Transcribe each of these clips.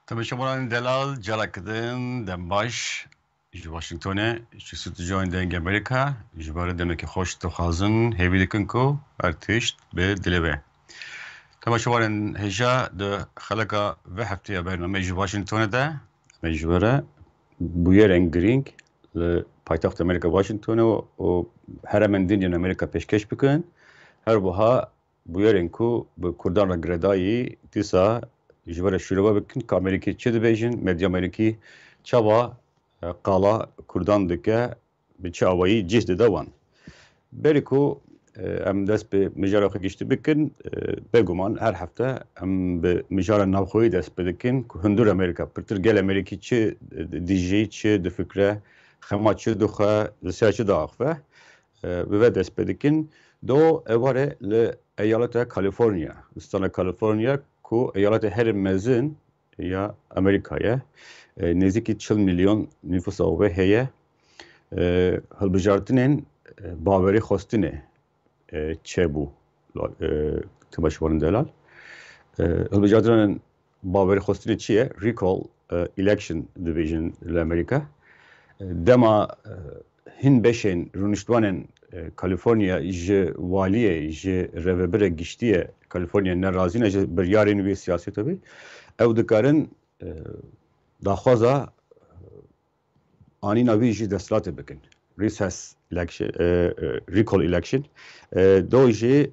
Tabii şumaran delal carakdin dembaş ji Washington'e ji stüdyoyên dengê Amerika ji ber demekî xweş dixwazin hêvî dikin ku her tişt bi dilê ve. Tabii şumaran hêja di xeleka ve hefteya bername ji Washington'e de me ji were bûyerên girîng li paytexta Amerika Washington'e û heremên din yên Amerika pêşkêş bikin. Her wiha bûyerên ku bi Kurdan re giredayî dîsa ji ber şîrove bikin ku Amerîkî çi dibêjin, medya Amerîkî çawa qala Kurdan dike bi çi awayî cih dide wan. Berî ku em dest bi mijara xwe giştî bikin, bêguman her hefte em bi mijara navxweyî dest pê dikin ku hundir Amerîka pirtir gel Amerîkî çi dijî, çi difikre, xema çi dixwe, li ser çi diaxive, bi ve dest pê dikin. Do êvarê li eyaleta Kaliforniya, stana Kaliforniya ku eyaleta herî mezin ya Amerîkayê nêzîkî 40 milyon nüfusa we heye. Hilbijartinên bawerî xwestinê çêbû timaşevanên delal. Hilbijartinên bawerî xwestinê çi ye? Recall election dibêjin li Amerîka. Dema hin beşên rûniştwanên Kaliforniya ji waliyê ji revebirê giştî Kaliforniya nerazî ne ji biryarên wê siyasî tabii ew dikarin daxwaza anîna wî jî desthilatê bikin. Recall election. Do jî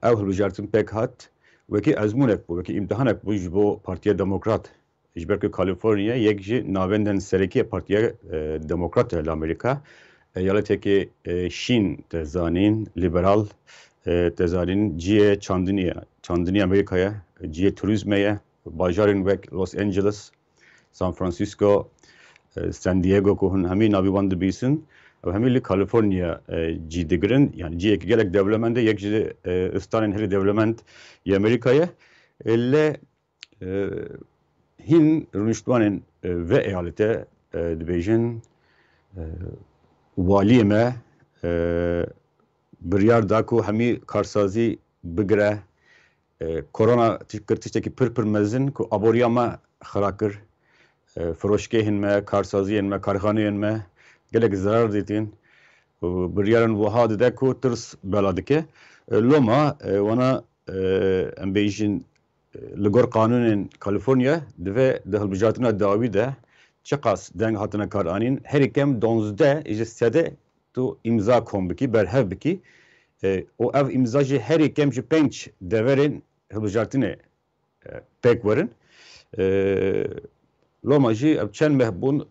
ew hilbijartin pêk hat wekî ezmûnek bû, wekî îmtihanek bû ji bo Partiya Demokrat. Ji ber ku Kaliforniya yek ji navendên serêkî Partiya Demokrat li Amerîka. Eyaleteke şîn te zanîn, liberal te zanîn ciyê çandinî Amerîkaya, ciyê turizmê ye, bajarên wek Los Angeles, San Francisco, San Diego ku hûn hemî navî wan dibîsin, ew hemî li Kaliforniya cî digirin, yani ciyekî gelek dewlemend e, yek ji stanên herî dewlemend yê Amerîkayê. Lê hin rûniştwanên ve eyalete dibêjin waliyê me biryar da ku hemî karsazî bigire, korona kir tiştekî pir mezin ku aboriya me xira kir, firoşgehên me, karsaziyên me, karxaneyên me gelek zarar dîtin. Biryarên wiha dide ku tirs bela dike. Loma wana em bêjin li gor qanûnên Kaliforniya divê di hilbijartina dawî de çiqas deng hatine kar anîn herî kem 12 ji sedê tu imza kom bikî, berhev bikî. û ev imza jî herî kem ji 5 deverên hilbijartinê pêk werin. Loma jî ev çend meh bûn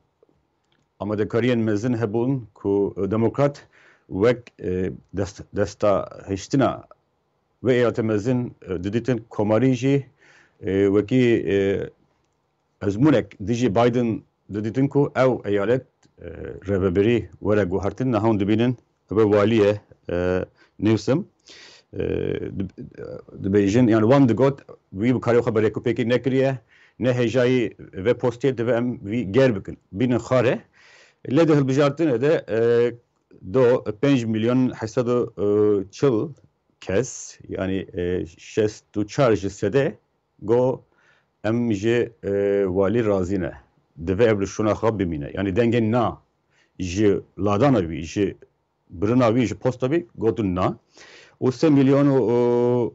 amadekariyên mezin hebûn ku Demokrat wek desta hiştina ve eyaleta mezin didîtin komarî jî wekî ezmûnek dijî Biden didîtin ku ew eyalet revebirî were guhertin niha hûn dibînin ve waliyê nivsim dibêjin yani wan digot wî bi karê xwe berêkûpêkî nekiriye ne hêjayî ve postiyê divê em wî ger bikin bînin xare. Lê di hilbijartinê de do 5 milyon 840 kes yani 64 ji sedê go em ji walî razî ne. Divê ev li şûna xwe bimîne. Yani dengên na ji ladana wî ji birina wî ji posta wî gotin na. û 3 milyon û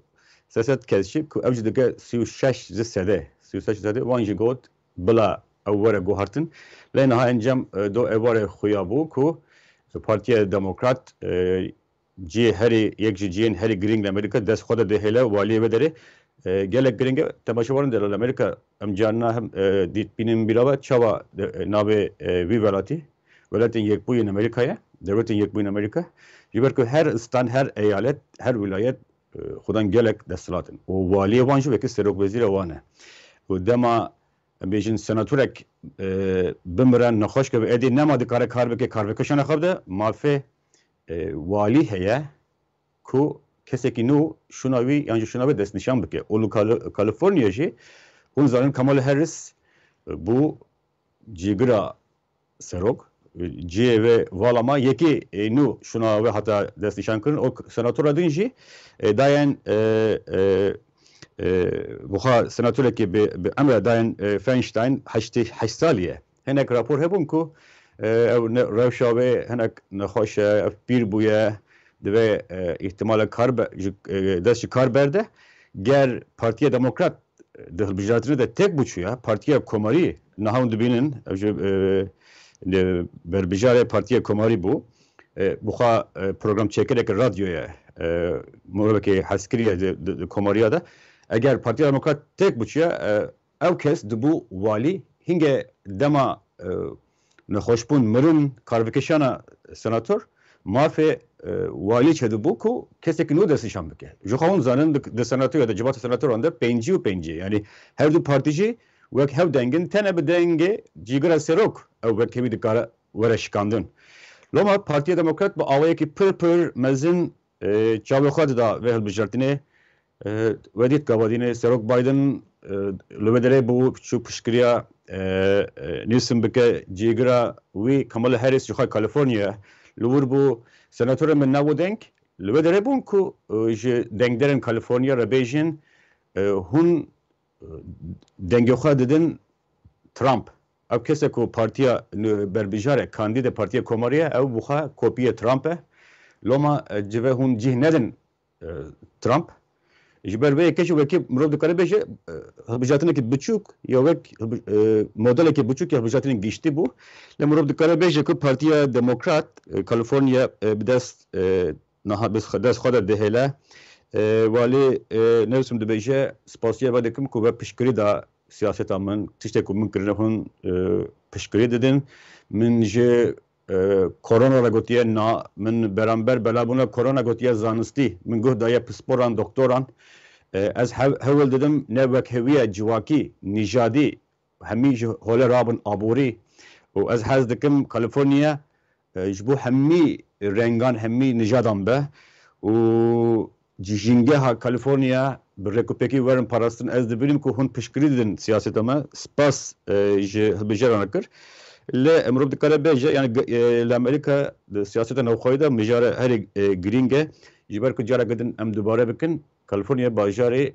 300 kes jî ku ev jî dike 36 ji sedê. 36 ji sedê wan jî got bila ew were guhertin. Lê niha encam do êvarê xuya bû ku Partiya Demokrat ciyê herî yek ji ciyên herî girîng li Amerîka dest xwe de dihêle waliyê ve derê gelek giring e temaşevarin delal Amerîka em carna hem dîtbînin bîrava çawa navê wî welatî welatên yekbûyên Amerîkayê devletên yekbûyên Amerîka ji ber ku her stan her eyalet her wilayet xudan gelek desthilatin û waliyê wan jî wekî serokwezîra wan e û dema em bêjin senatûrek bimiren nexweş keve êdî nema dikare kar bike karvekişana xwe de mafê walî heye ku kesekî nû şûna wî yan jî şûna wê destnîşan bike. û li Kaliforniya jî hûn zanin Kamala Harris bû cîgira serok ciyê wê valama yekî nû şûna wê hata destnîşan kirin û senatûra din jî dayên بخا سناتور که به امر داین فاینشتاین 8 سالیه هنک راپور هبون کو او روشاوه هنک نخوش پیر بویه دوی احتمال دست کار برده گر پارتی دموکرات دهل بجارتنه ده تک بچویا پارتی کماری نهاون دبینن بر بجاره پارتی کماری بو بخوا پروگرام چکره که رادیویه مورد که حسکریه ده کماریه ده اگر پارتی دموکرات تک بچویا او کس دبو والی هنگه دما نخوشبون مرن کاربکشانا سناتور مافه والی چه دبو کو کسی که نو دستشان بکه جو خواهون زانن ده سناتور یا ده جبات سناتور آنده 5 یعنی هر دو پارتیجی وک هف دنگن تنه به دنگه جیگر سروک او وک همی دکاره ورشکاندن لما پارتی دموکرات با آوائه که پر مزن چاوه خود دا وحل بجارتینه ودیت قوادینه سروک بایدن لبدره بو چو پشکریا نیسم بکه جیگر وی کمال هریس جو خواه کالیفورنیا لور بو سناتور من نو دنگ لبدره بون کو جه دنگ درن کالیفورنیا را بیجن هون دنگ خواه ددن ترامپ او کسی که پارتیا بربیجاره کاندید پارتیا کماریه او بخواه کپی ترامپه لما جوه هون جه ندن ترامپ جبر وی کشو وکی مرو دکاره بشه هبجاتنه که بچوک یا وک مدل که بچوک یا هبجاتنه گیشتی بو لما مرو دکاره بشه که پارتیا دموکرات کالیفرنیا بدست نه دست خود دهله ولی نفسم دبیجه سپاسیه بعد کم که پیشکری دا سیاست من تشته که من کرده هون پیشکری دادن من جه کرونا را گوتیه نا من برانبر بلابونا کرونا گوتیه زانستی من گفت دایه پسپوران دکتوران از هول دادم نوک هویه جواکی نژادی همی هول رابن آبوری و از حز دکم کالیفرنیا جبو همی رنگان همی نژادان به و جینگه ها کالیفرنیا برکوپکی ورن پاراستن از دبیریم که هون پیشکری دادن سیاست ما سپاس بجرانه کر ل امروز دکاره بیجه یعنی لامریکا سیاست نوخوی دا مجاره هر گرینگه جبر که جاره قدن ام دوباره بکن کالیفرنیا باجاره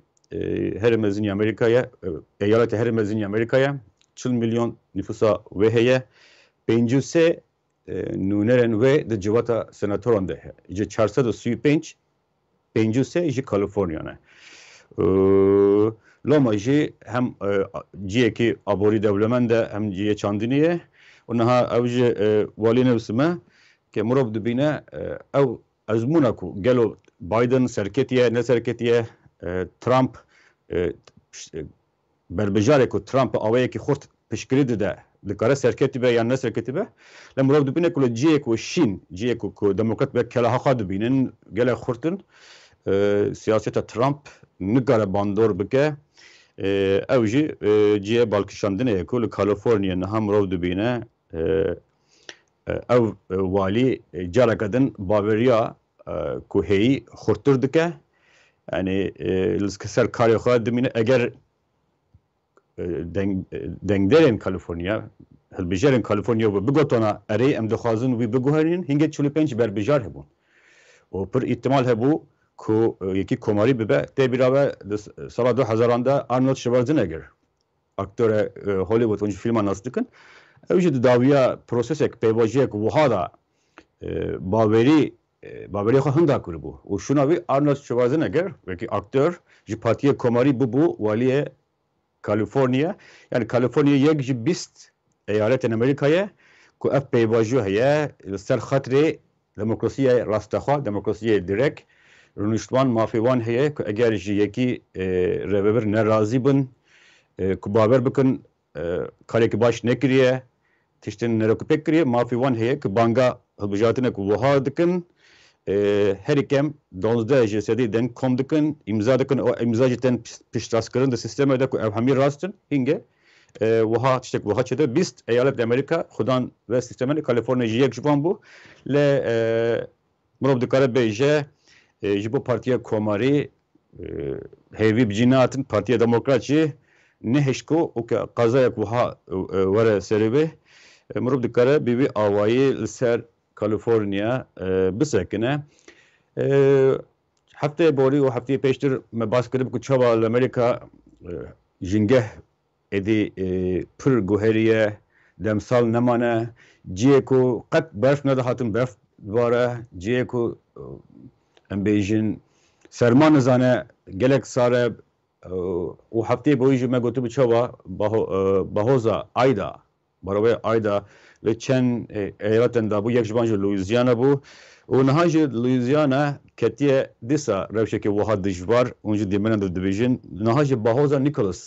هر مزنی امریکایا ایالت هر مزنی امریکایا 40 میلیون نفوسا وهیه 53 نونرن و د جواتا سناتوران ده جه 435 53 جه کالیفرنیا نه لما جه هم جه که آبوری دولمنده هم جه چاندینیه اونها اوج والی نوسمه که مرب دبینه او ازمونه کو گلو بایدن سرکتیه نه سرکتیه ترامپ بربجاره کو ترامپ آوایی که خورد پیشگیری ده دکاره سرکتی به یا نه سرکتی به لما مرب دبینه کل جیه کو شین جیه کو دموکرات به کلاها خواهد دبینن گله خورتن سیاست ترامپ نگاره باندور بکه اوجی جیه بالکشاندنه کل کالیفرنیا نه هم رو دبینه او والی جارا کدن باوریا کوهی خورتر دکه یعنی لسکسر کاری خواهد دبینه اگر دنگدرین کالیفرنیا هلبجارین کالیفرنیا و بگوتونا اری ام دخوازن وی بگوهرین هنگه 45 بربجار هبون و پر احتمال هبو که یکی کماری ببه تی بیراوه سال 2000 دا آرنولد شوارزنگر اکتور هولیوود اونجا فیلم ناس دکن اوجه داویا پروسس یک پیواجی یک وها دا باوری خواه هنده کری بو و شناوی آرنولد شوارزنگر یکی اکتور جی پارتی کماری بو والی کالیفرنیا یعنی کالیفرنیا یک جی 20 ایالت امریکایه که اف پیواجی هیه سر خاطر دموکراسی راستخواه دموکراسی درک رونشتوان مافیوان هیه که اگر یکی رببر نرازی بن که باور بکن کاری که باش نکریه تشتن نرکوپک کریه مافیوان هیه که بانگا بجاتنه که وها دکن هر کم 12 جسدی دن کم دکن امضا دکن او امضا جتن پیشتاز کردن ده سیستم ده که همی راستن هنگه وها تشتک وها چده 20 ایالت امریکا خودان و سیستم کالیفرنیا یک جوان بو ل مرب دکاره بیجه جبو پارتیا کماری هیوی بجیناتن پارتیا دموکراتی نهشکو او که قضایه وها وره سریبه مرب دکاره بیوی آوایی لسر کالیفرنیا بسکنه هفته بوری و هفته پیشتر ما باز کردیم که چهوا لامریکا جنگه ادی پر گوهریه دمسال نمانه جیه کو قط برف نده هاتم برف دواره جیه کو ام بیجن سرمان زانه گلک ساره و هفته بویجی ما گوتو بچهوا باهوزا آیدا برای آیدا لچن ایالتن دابو یک جبانج لویزیانا بو و نهاجی لویزیانا کتیه دیسا روشه که وحد دجبار اونجا دیمنند دیویژن نهاجی باهوزا نیکولس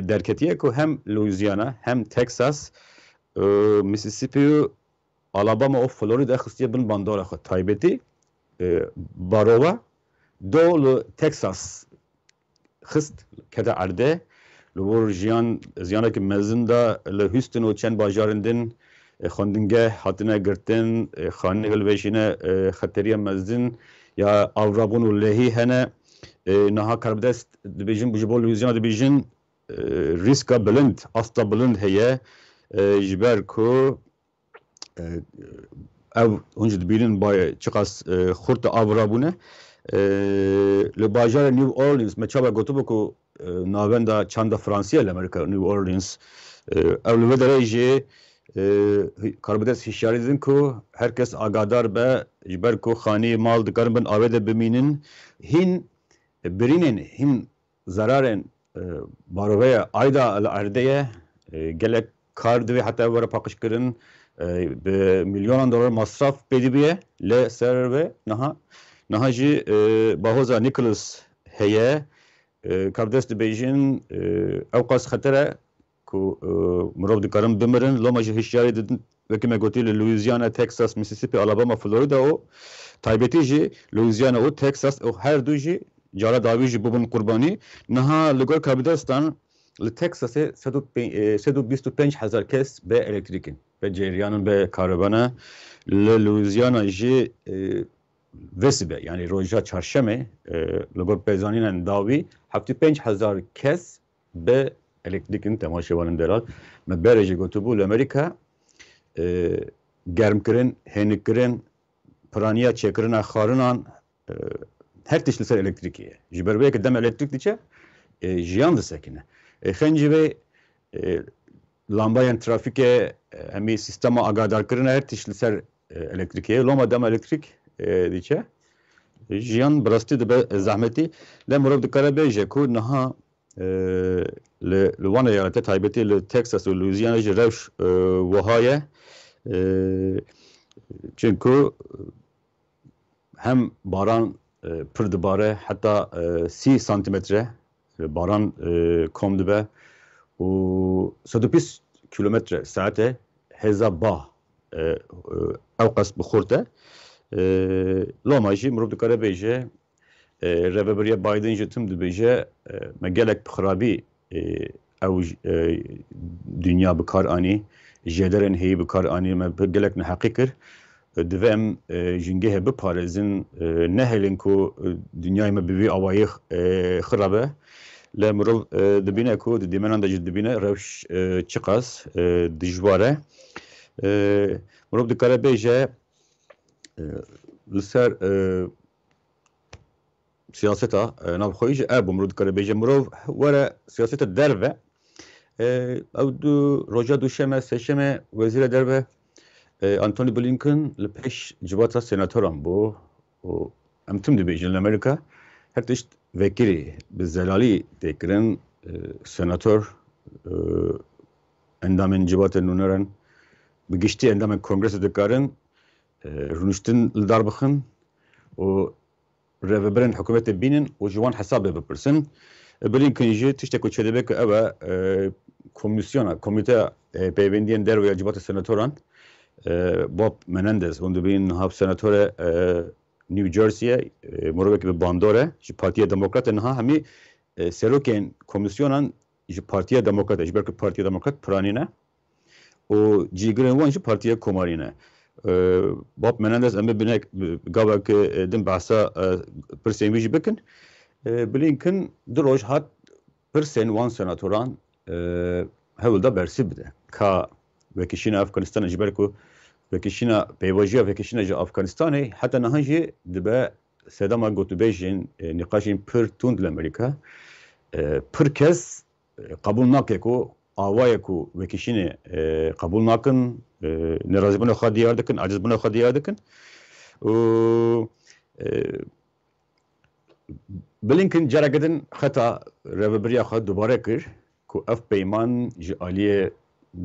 در کتیه که هم لویزیانا هم تکساس میسیسیپی و آلاباما و فلوریدا خستیه بن باندار خود تایبتی باروه دو تکساس خست کده عرده لور زیانه که مزنده لهستن و چند باجارندن خواندنگه هاتنه گرتن خانه هلوشینه خطریه مزدن یا آورابون و لهی هنه نها کربدست دبیجن بجبول لویزیانا دبیجن ریسکا بلند استا بلند هیه جبر کو او هنج دبیرن با چقاس خورت آورابونه لباجار نیو اورلینز مچابا گوتو بکو ناوندا چند فرانسیه لامریکا نیو اورلینز او لودرایجی کاربدس هشیاری دین کو herkes آگادار به جبر کو خانی مال دکارن بن آویده بمینن هین برینن هین zararın باروه ayda الارده gelek kar ve hatta böyle pakışkırın milyon dolar masraf bedibiye le serve nahacı bahoza Nicholas heye kardeş de Beijing avkas hatara ku murad dikaram bimirin lomacı hişyari dedin ve kime gotil Louisiana, Texas, Mississippi, Alabama, Florida o taybetici Louisiana o Texas o her duji jara davici bubun kurbani naha lugar kabidastan لتكساس 125,000 كيس بإلكتريكين بجريان بكهرباء للويزيانا جي وسبه يعني روجا çarşamba لغور بيزانين داوي 75,000 كيس بإلكتريكين تماشيوان دلال مبارجي قطبو لأمريكا گرم کرن هنگ کرن پرانیا چکرنا خارنان her tişli ser elektrikiye jiber ve ki dem elektrik diçe jiyan da sekine خنجی و لامباین ترافیک همی سیستم آگادار کردن هر تیشل سر الکتریکیه لوما دم الکتریک دیچه جیان براستی دب زحمتی لمرب دکاره بیجه کو نها لوان ایالت تایبتی لتکساس و لویزیانا جروش وهایه çünkü hem baran pırdibare hatta 30 santimetre baran komdu be u 120 kilometre saate hezaba avqas bixurte lomajı murub dikare beje reveberiye Biden jetim dibeje megelek bixrabi ev dünya bikar ani jederen heyi bikar ani me gelek ne hakikir divem jingehe biparezin nehelin ku dünyayı me bivi avayı xrabe لا مرو دبینه کو دیمنان دج دبینه روش چقاس دجواره مرو دکاره بیجه لسر سیاستا نابخویج ابو مرو دکاره بیجه مرو ورا سیاستا دربه او دو روجا دوشمه سشمه وزیر دربه انتونی بلینکن لپیش جواتا سناتوران بو امتم دی بیجه لامریکا هر تشت vekili bizzelali tekren senatör endamın civatı nunaran bigişti endamın kongresi dekarın runuştin darbıkın o reveberen hükümete binin o civan hesabı bepirsin bilinkinci tiştek o çedebek eva komisyona komite peyvendiyen derveya civatı senatoran Bob Menendez onu bin hap senatöre New Jersey'ye morabek bir bandore ji Partiya Demokrat ha hemi seroken komisyonan ji Partiya Demokrat ji belki Partiya Demokrat pranine o jigren wan ji Partiya Komarine Bob Menendez em binek gavak dim bahsa persen ji bekin Blinken droj hat persen wan senatoran hevda bersi bide ka vekişine Afganistan ji belki وکیشینا پیوژی وکیشینا جو افغانستانی حتی نهایی دبا sedama gotubejin niqaşin pır tund l'Amerika pır kez kabul nake ku avaya ku vekişini kabul nakin nerazî buna xwe diyar dikin aciz buna xwe diyar dikin Blinken careke din xeta reveberiya xwe dubare kir ku ev peyman ji aliyê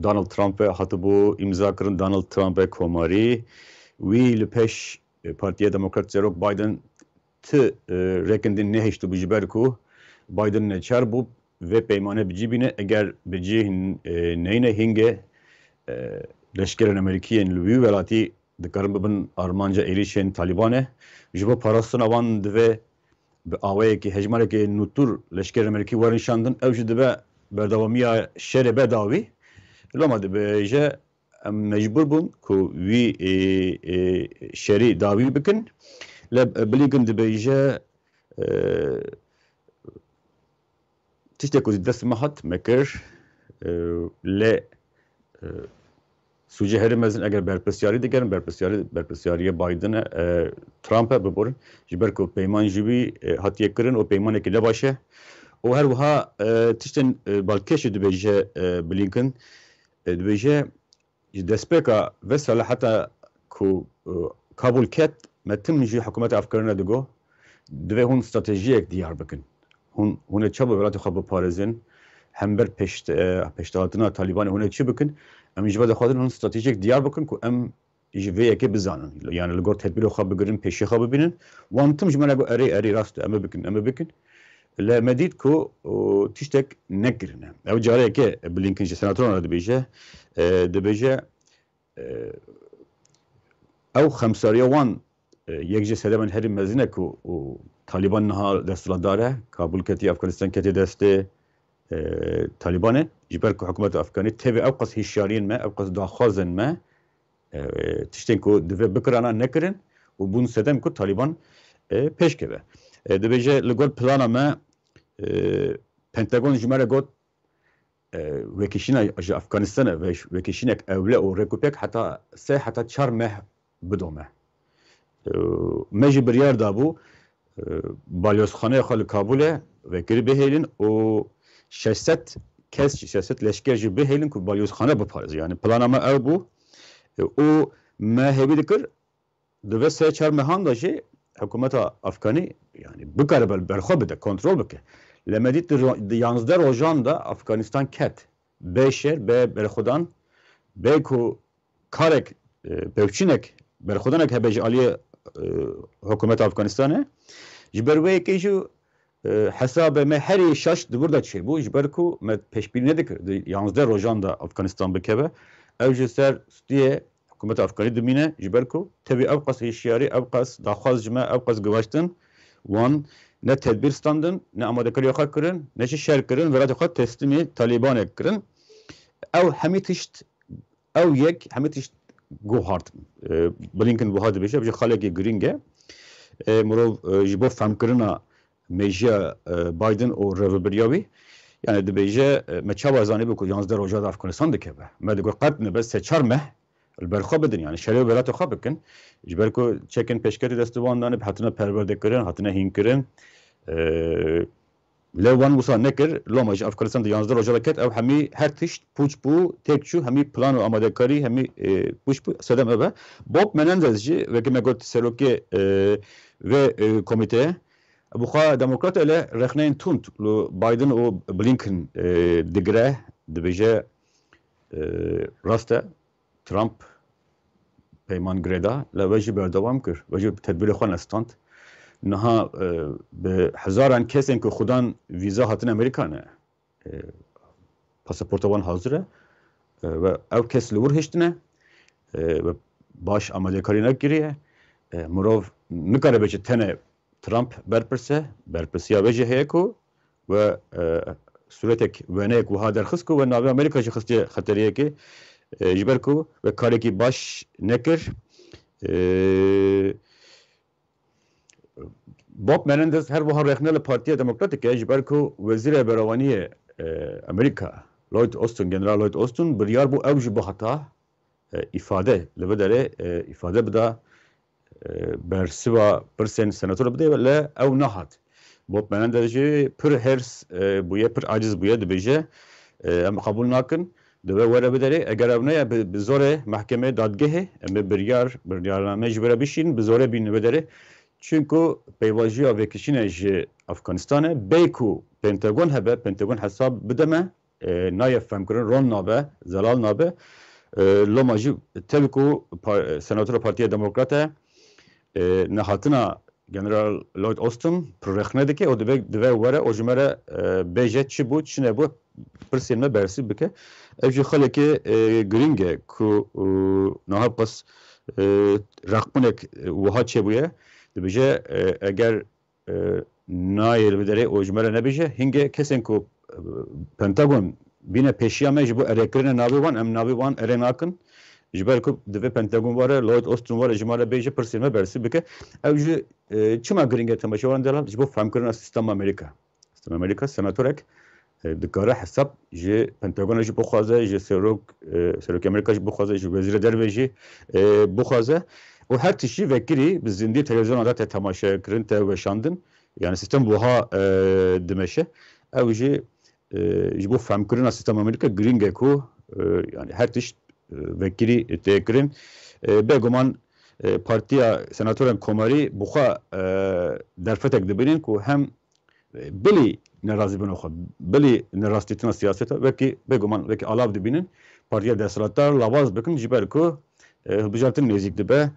Donald Trump'e hatibû imza kirin Donald Trump'e komarî wî li pêş Partiya Demokrat Serok Biden ti rekindin nehêştibû ji ber ku Biden neçar bû vê peymane bicî bîne eger bicî neyne hingê leşkerên Amerîkiyên li wî welatî dikarin bibin armanca êrişên Talibanê ji bo parastina wan divê bi awayekî hejmarekî nûtur leşkerên Amerîkî werin şandin ew jî dibe berdewamiya şerê bedawî loma dibêje em mecbur bûn ku wî şerî dawî bikin Blinken dibêje tiştek ku dest me hat mekir lê Sûcê herî mezin eger berpirsiyarî digerin berpirsiyariya Biden'e Trump'e biborin ji ber ku peyman ji wî hatiye kirin û peymanekî ne baş e û her wiha tiştên balkêşê dibêje Blinken dibêje ji destpêka vesala heta ku Kabul ket me tim jî hikûmeta Efkarîne digo divê hûn stratejiyek diyar bikin hûn ê çabe welatê xwe biparêzin hem ber pêştehatina Talibanê hûn ê çi bikin em ji ve dixwazin hûn stratejiyek diyar bikin ku em ji vê yekê bizanin yani li gor tedbîrê xwe bigirin pêşî xwe bibînin wan tim ji me got erê rast em ê bikin li me dît ku tiştek nekirine ew careyekê Blinken ji senatoran dibêje ew xemsariya wan yek ji sedemên herî mezin e ku Taliban niha desthilatdar e Kabul ketî Efganistan ketî destê Talibanê ji ber ku hikûmeta Efganî tevê ew qas hişyariyên me ew qas daxwazên me tiştên ku divê bikirana nekirin û bûn sedem ku Taliban pêşkeve dibêje li gor plana me Pentagon ji me re got vekişîna ji Efganistanê vekişînek ewle û rekûpek heta 3 heta 4 meh bidome me jî biryar dabû balyozxaneya xwe li Kabulê vekirî bihêlin û 600 kes 600 leşker jî bihêlin ku balyozxane biparêze yani plana me ew bû û me hêvî dikir divê 3-4 mehan da jî hikûmeta Efganî yani bikare berxwe bide kontrol bike li me dît di 11 rojan da Efganistan ket bê şer bê berxwedan bê ku karek pevçînek berxwedanek hebe ji aliyê hikûmeta Efganistanê ji ber wê yekê jî hesabê me herî şaş di burada çêbû ji ber ku me pêşbînî nedikir di 11 rojan da Efganistan bikeve ew ji ser stûyê hikûmeta Efganî dimîne ji ber ku tevî ew qas hişyarî ew qas daxwaz ji me ew qas giwaştin wan ne tedbîr standin ne amadekariya xwe kirin ne jî şer kirin welatê xwe teslîmê Talibanê kirin ew hemî tişt ew yek hemî tişt guhardin Blinken wiha dibêje ji xalekî girîng e mirov ji bo femkirina mejiya Biden û reveberiya wî yani dibêje me çawa zanîbû ku 11 roja da Efganistan dikeve me digot qet nibe 3-4 meh li ber xwe bidin yani şerê welatê xwe bikin ji ber ku çekên pêşketî destê wan danî hatine perwerdekirin hatine hînkirin lê wan wisa nekir loma ji Efganistan di 11 roja da ket ew hemî her tişt pûç bû têk çû hemî plan û amadekarî hemî pûç bû sedem ev e Bob Menendez jî wekî me got serokê vê komîteyê bu xwe demokrat ele rexneyên tund li Biden û Blinken digire dibêje rast e Trump peyman girêda li ve jî berdewam kir ve jî tedbîrê xwe nestand niha bi hezaran kesên ku xudan vîza hatin Amerîka ne pasaporta wan hazir e ve ew kes li wir hiştine ve baş amadekarî nekiriye mirov nikare bêje tenê Trump berpirsiya ve jî heye ku ve suretek weneyek wiha derxist ku ve navê Amerîka jî xistiye xeteriyekê ji ber ku ve karekî baş nekir Bob Menendez her wiha rexne li Partiya Demokratîk ji ber ku Wezîrê Berewaniyê Amerîka Lloyd Austin General Lloyd Austin biryar bû ew jî bihata îfade li vê derê îfade bida برسوا پرسن سناتور بده ولی او نهاد بوب منن درجه پر هرس بویه پر عاجز بویه دبیجه ام قبول ناکن دبه وره بداره اگر او نه به زور محکمه دادگاه ام بریارنامه جبره بشین به زور بین بداره چونکو پیواجی وکشین افغانستان بیکو پنتاگون هبه پنتاگون حساب بدمه نایف فهم کرن رون نابه زلال نابه لوماجی تبکو سناتور پارتی دموکراته نهاتنا جنرال لوید اوستن پرخنه دکه او دوی وره او جمره بیجه چی بود چی نبود پرسیمه برسی بکه اوجی خاله که گرینگه که نها پس رقمونک وها چه بویه دبیجه اگر نایل بداره او جمره نبیجه هنگه کسین که پنتاگون بینه پیشیامه جبو ارکرین نابیوان ام نابیوان ارناکن جبر کو دو پنتاگون واره لوید اوستن واره جماره بیجه پرسیمه برسی بکه اوجی چما گرینگه تماشاوان دلال جبو فهم کردن سیستم امریکا سناتورک دکاره حساب جه پنتاگون جی بخوازه جه سروک امریکا جی بخوازه جه وزیر دربه جی بخوازه و هر تشی وکری به زندی تلویزیون آدات تماشا کردن تاوشاندن yani sistem buha demeşe evji bu famkırın sistem Amerika gringe ku yani her tiş vekili tekrin beguman partiya senatörün komari buha derfetek debinin ku hem bili nerazı bin oxa bili neraztitina siyasete veki beguman veki alav debinin partiya desalatar lavaz bekin jiber ku bijartin nezik debe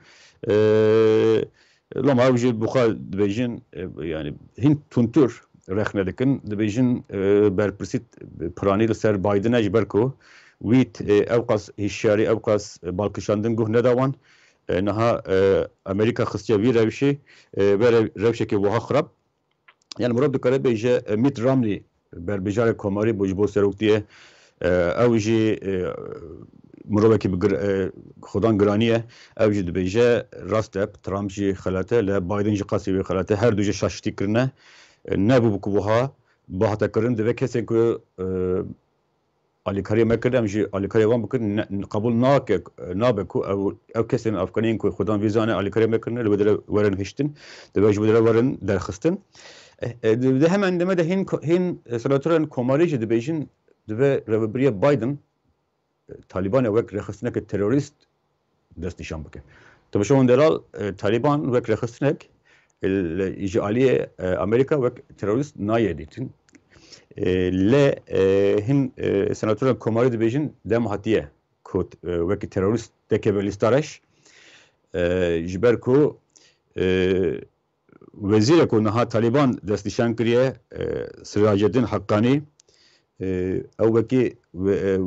لما وجد بخال دبيجين يعني هن تونتور رخنة لكن دبيجين برپرسيت پراني لسر بايدن اجبركو ويت اوقاس هشاري اوقاس بالكشاندن گوه نداوان نها امريكا خصية بي روشي روشي كي وها خراب يعني مراد دكاره بيجه ميت راملي بربجار كوماري بوجبو سروك ديه اوجي مروبه بگر خودان گرانیه اوجد بیجه راست اپ ترامپ جی خلاته ل بایدن جی قاسی به خلاته هر دوجه شاشتی کرنه نه بو بوها باهات کرن دوی کسین کو الیکاری مکردم جی الیکاری وام بکن قبول نابکو او کسین افغانین کو خودان ویزانه الیکاری مکرنه لو بدل ورن هشتن دوی جو بدل ورن درخستن ده hemen deme de hin senatörün komari ji dibêjin divê revberiya Biden Taliban wek rexistnek terörist dest nişan bike. Tabii şu anda Taliban wek rexistnek ji aliye Amerika wek terörist nayeditin. Le hin senatörün komari dibêjin dem hatiye ku wek terörist teke listareş jiber ku vezir ku naha Taliban dest nişan kiriye Siraceddin Hakkani ew wekî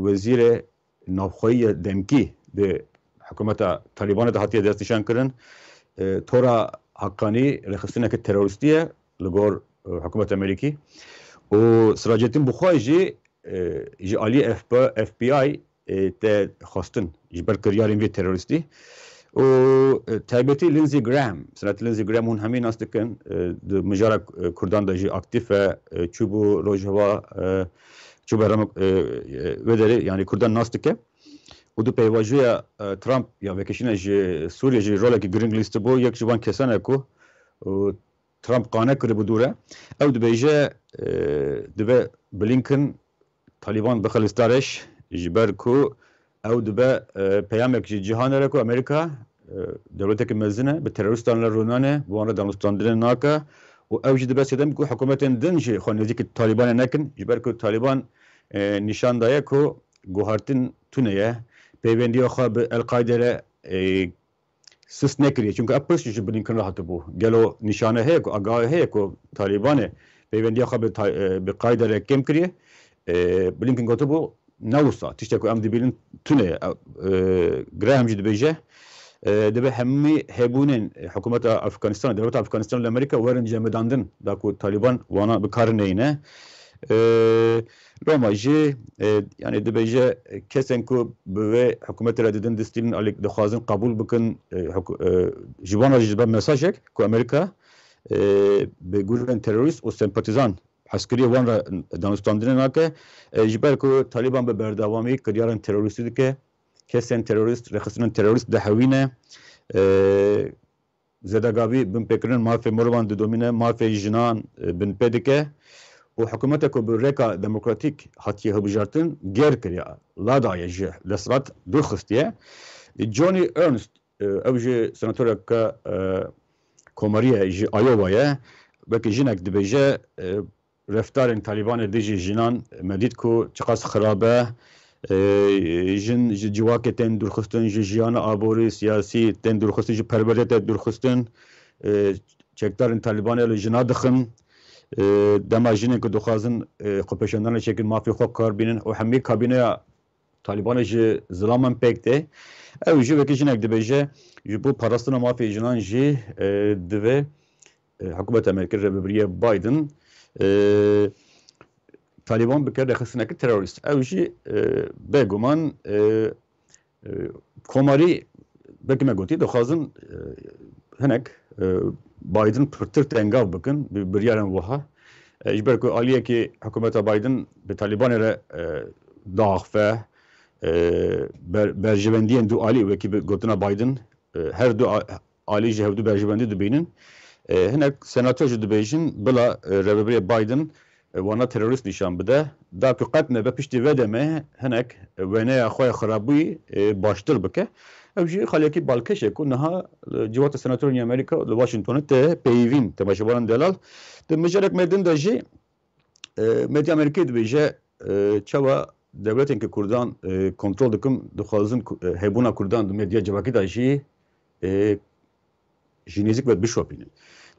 vezîrê navxweyiye demkî di hikûmeta Talibanê de hatiye destnîşan kirin tora Haqqanî rexistineke terorîstî ye li gor hikûmeta Amerîkî û Siraceddin Buxay jî ji aliyê FBI te xwestin ji ber kiryarên vê terorîstî û taybetî Lindsey Graham senatî Lindsey Graham hûn hemî nas dikin di mijara Kurdan de jî aktif e çûbû Rojava çûbû vedere yani Kurdan nas dike û di peyvajiya Trump ya vekişîne ji Sûriye jî rolekî giring lîstî bû yek ji van kesan e ku Trump qane kiribû dûre ew dibêje dibe Blinken Taliban bixe lîstareş ji ber ku ew dibe peyamek ji cîhanê re ku Amerîka devletekî mezin e bi terorîstan re rûnane bi wan re danûstandinê nake û ew jî dibe sêdem ku hikûmetên din jî xwe nêzîkî Talibanê nekin ji ber ku Taliban nîşan daye ku guhartin tune ye peyvendiya xwe bi El-Qaide re sis nekiriye çünkü ev pişt ji Blinken re hatibû gelo nîşane heye ku agahê heye ku Talibanê peyvendiya xwe bi Qaide re kêm kiriye Blinken gotibû newsa tiştek ku em dibînin tune ye Graham jî dibêje dibe hemî hebûnên hikûmeta Efganistanê devleta Efganistanê li Amerîka werin cemidandin da ku Taliban wana bikarineyne Roma jî yani dibêje kesên ku bi vê hikûmetê re didin distînin dixwazin qebûl bikin ji wan re jî dibe mesajek ku Amerîka bi gurên terorîst û sempatîzan heskiriyê wan re danûstandinê nake ji ber ku Taliban bi berdewamî kiryaran terorîstî dike kesên terorîst rexistinên terorîst dihewîne زدگاوی بن پکرن مافی مروان دومینه مافی جنان بن پدکه و حکومت کو برکا دموکراتیک هاتی هبجارتن گیر کریا لا دایه جه لسرات درخستیه جونی ارنست اوجه سناتور که کوماریه جی آیووایه بکی جنک دبیجه رفتار طالبان دیجی جنان مدید کو چقاس خرابه جن جواک تن درخستن جیان آبوری سیاسی تن درخستن جو پرورت درخستن چکتارن طالبان ال جنا دخن دما جنن کو دخازن قپشندان شکل مافی خو کار بینن او همی کابینه طالبان ج ظلامن پکته او جو وکی جنک دبیجه bu parasına mafya icran ji dve hükümet Amerika Reberiye Biden Taliban bir kere xisneki terörist. Ev jî beguman komarî belki me gotî dixwazin hinek Biden pirtir tengav bikin bi biryarên wiha. Ji ber ku aliyekî hikûmeta Biden bi Talibanê re daxfe berjivendiyên du alî wekî bi gotina Biden her du alî ji hevdû berjivendî dibînin. Hinek senatör ji dibêjin bila Reberiye Biden wana terörist nişan bide da ku qet nebe piştî ve deme hinek weneya xwe xirabûyî baştir bike. Ev jî xalekî balkeşe ku niha civata senatörên Amerîka li Washingtonê te peyivîn temaşebaran delal. Di mijarek me din de jî medya Amerîkayê dibêje çawa devletên ki Kurdan kontrol dikim dixwazin hebûna Kurdan di medya civakî de jî jî nêzik ve bişopînin.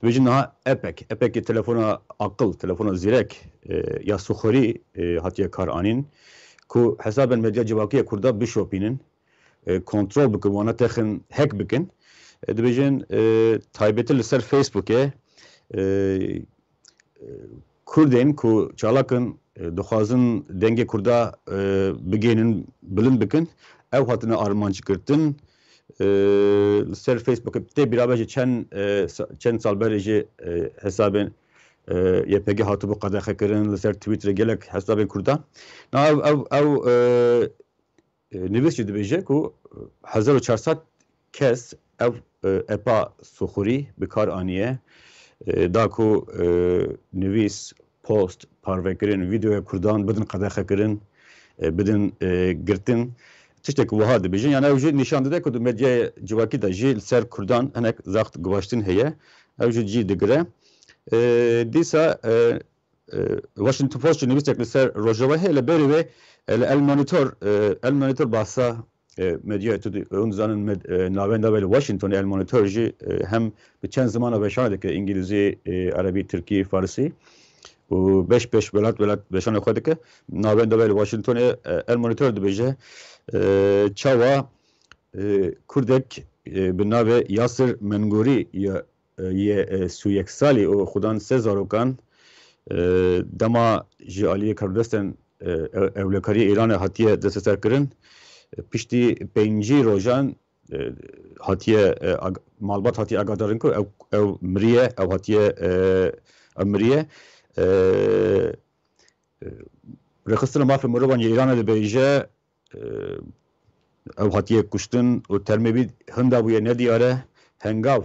Dibêjin niha epekê telefona aqil, telefona zîrek ya suxurî hatiye kar anîn ku hesabên medya civakî Kurda bişopînin kontrol bikin wana texin hek bikin. Dibêjin taybetî li ser Facebookê Kurdên ku çalakin dixwazin dengê Kurda bigênin bilind bikin ew hatine armançkirtin li ser Facebookê tê biraber jî çend sal berê jî hesabên YPG hatibû qedexekirin li ser Twitterê gelek hesabên Kurdan. Ew nivîs jî dibêje ku 1400 kes ev epa suxurî bi kar aniye da ku nivîs post parvekirin videoya Kurdan bidin qedexekirin bidin girtin tiştek wiha dibêjin yani ew jî nîşan dide ku medyaya civakî de jî li ser Kurdan hinek zaxt givaştin heye ew jî cî digire. Dîsa Washington Post jî nivîsek li ser Rojava heye li berî wê El Monitor bahsa medya ew dizanin navenda ve Washington El Monitor jî hem bi çend zimana veşan dike İngilîzî, Erebî, Tirkî, Farsî û beş welat veşan xwe dike navenda ve Washingtonê El Monitor dibêje çawa Kurdek bi navê Yasir Mengûrî ye Sûyeksalî û xudan sê zarokan dema ji aliyê Kurdistan evlekarî Îranê hatiye desteserkirin piştî pêncî rojan hatiye malbat hatiye agadarin ku ew miriye ew hatiye miriye rexistina mafê mirovan yê Îranê dibêje ew hatiye kuştin û termêbî hinda bûye nediyare hengav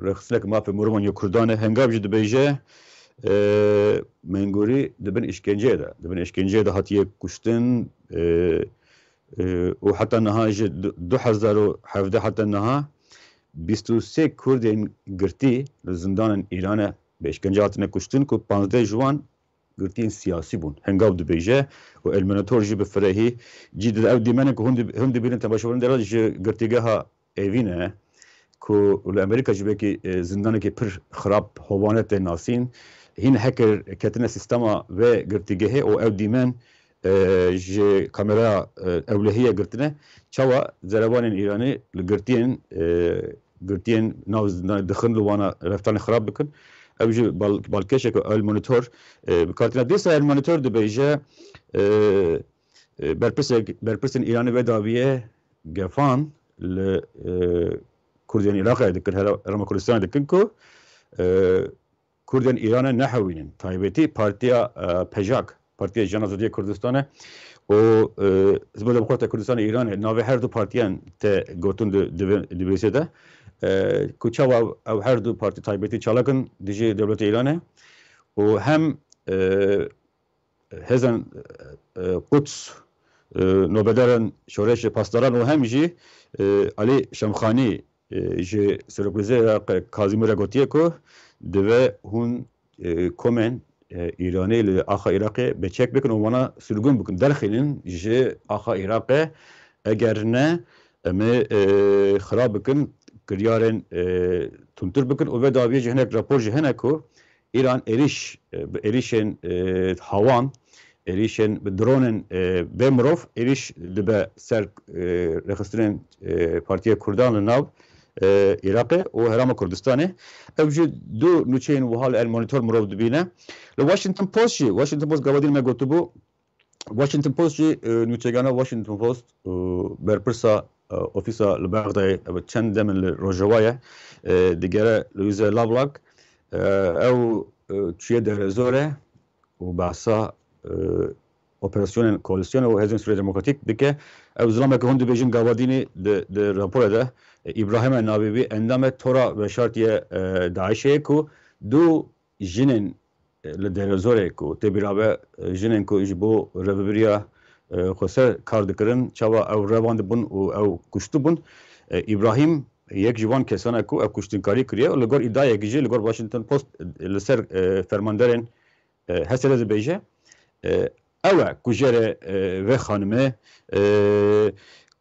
rexistineke mafê mirovan yê Kurdanê hengav jî dibêje Mengûrî dibin işkenceyê de hatiye kuştin û heta niha ji 2017 heta niha 23 Kurdên girtî li zindanên Îranê bi işkence hatine kuştin ku 15 ji wan girtiyên siyasî bûn hengav dibêje û El Monitor jî bi firehî cî dide ew dîmenin ku hûn dibînin temaşebaran delal ji girtîgeha evîne ku li Amerîka jî vekî zindanekî pir xirab hovane tê nasîn hîn heker ketine sistema ve girtîgehê û ew dîmen ji kameraya ewlehiye girtine çawa zerevanên Îranî li girtiyên nav zindanê dixin li wana reftanê xirab bikin ew jî balkêşek El Monitor bikartîne dîsa El Monitor dibêje berpirsên Îranî ve daviye gefan li Kurdên Iraqê dikin Herêma Kurdistanê dikin ku Kurdên Îranê nehewînin taybetî partiya Pejak Partiya Jana Azadiya Kurdistanê û Hizba Demokrata Kurdistanê Îranê navê her du partiyan te gotin di dibêsê de کوچاو او هر دو پارتی تایبتی چالکن دیجی دولت ایرانه و هم هزن قدس نوبدارن شورش پاسداران و هم جی علی شمخانی جی سرکوزه کاظمی رگوتیه که دوه هون کومن ایرانی لی آخا عراقی بچک بکن و وانا سرگون بکن درخیلین جی آخا عراقی اگر نه اما خراب بکن کریارن تونتر بکن و داویه جهنک راپور جهنه که ایران ایریشن هاوان ایریشن درونن بمروف ایریش دبه سر رخصترین پارتیه کردان ناو عراق و هرام کردستانه اوجه دو نوچین و حال المونیتور مروف دبینه لواشنطن پوست واشنطن پوست گوادین ما گفته بو واشنطن پوست نوچگانا واشنطن پوست برپرسا اوفیسا لبغداد چند دمن روجوایا دیگره لویزا لابلاک او چیه در زوره و بحثا اپراسیون کولیسیون و حزب سوری دموکراتیک دکه او زلمه که هندو بیجین گوادینی در راپور ده ابراهیم نابیبی اندام تورا و شرطی داعشه کو دو جنن لدر زوره کو تبیرابه جنن کو اجبو رببریا خسر کار دکرن چوا او رواند بون او کشتو بون ابراهیم یک جوان کسانه کو او کشتنکاری کریه و لگور ادعای گیجی لگور واشنطن پوست لسر فرماندرین هسته بیجه اوه کجره و خانمه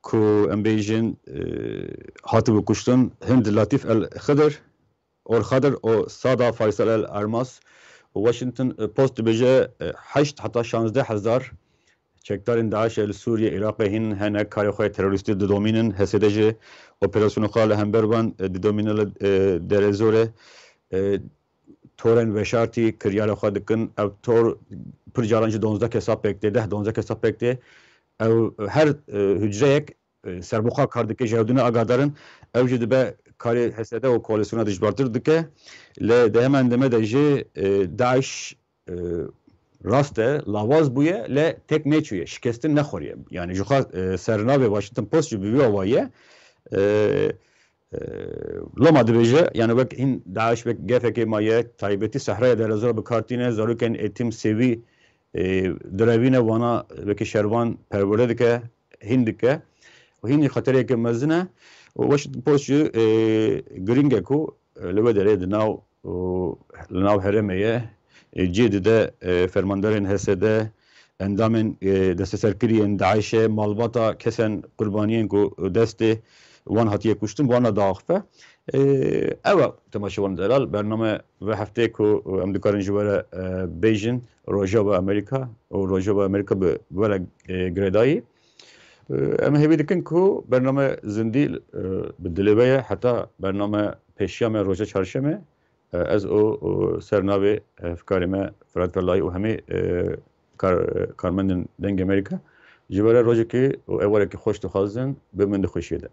کو ام بیجن هاتو کشتن هند لطیف الخضر اور خضر او سادا فیصل الارماس واشنطن پوست بیجه 8 حتی 16,000 چکدارین داعش سوریه عراق هن کاری خواه تروریستی دومینن هسته اپراسیون خال همبربان دومینل در زوره تورن و شرطی کریار خود کن او تور پر جارانج 12 کسا پکته 12 کسا پکته او هر hücre یک سربخا کارد که جهودونه آگادارن او جد به کاری حسده و کولیسیون دجبارتر دکه ل ده من دمه دجی داعش راسته لاواز بویه ل تک نچویه شکستن نخوریه یعنی جو سرناوی واشنطن پوست جو بیو وایه لما دبیجه یعنی وقت این داعش وقت گفته که مایه تایبتی صحرای در زور بکارتینه زارو کن اتیم سوی دروینه وانا وقت شروان پرورده که هند که و هندی خاطره که مزنه و واشنطن پوست جو گرینگه کو لبه داره لناو هرمه جید ده فرماندارین حسده اندامن دست سرکرین داعش مالباتا کسان قربانیین کو دست وان هاتیه کشتن وانا داغفه اوه تماشاوان دلال برنامه و هفته کو امدکارن جواره بیجن روژا با امریکا و روژا با امریکا به ولا گردایی اما هیوی دکن کو برنامه زندی بدلیبه حتی برنامه پیشیام روژا چهارشنبه از او سرناوی فکرمه فراد فلای و همه کارمندان دنگ امریکا جواره روژا که اوله که خوش تو خازن به من خوشیده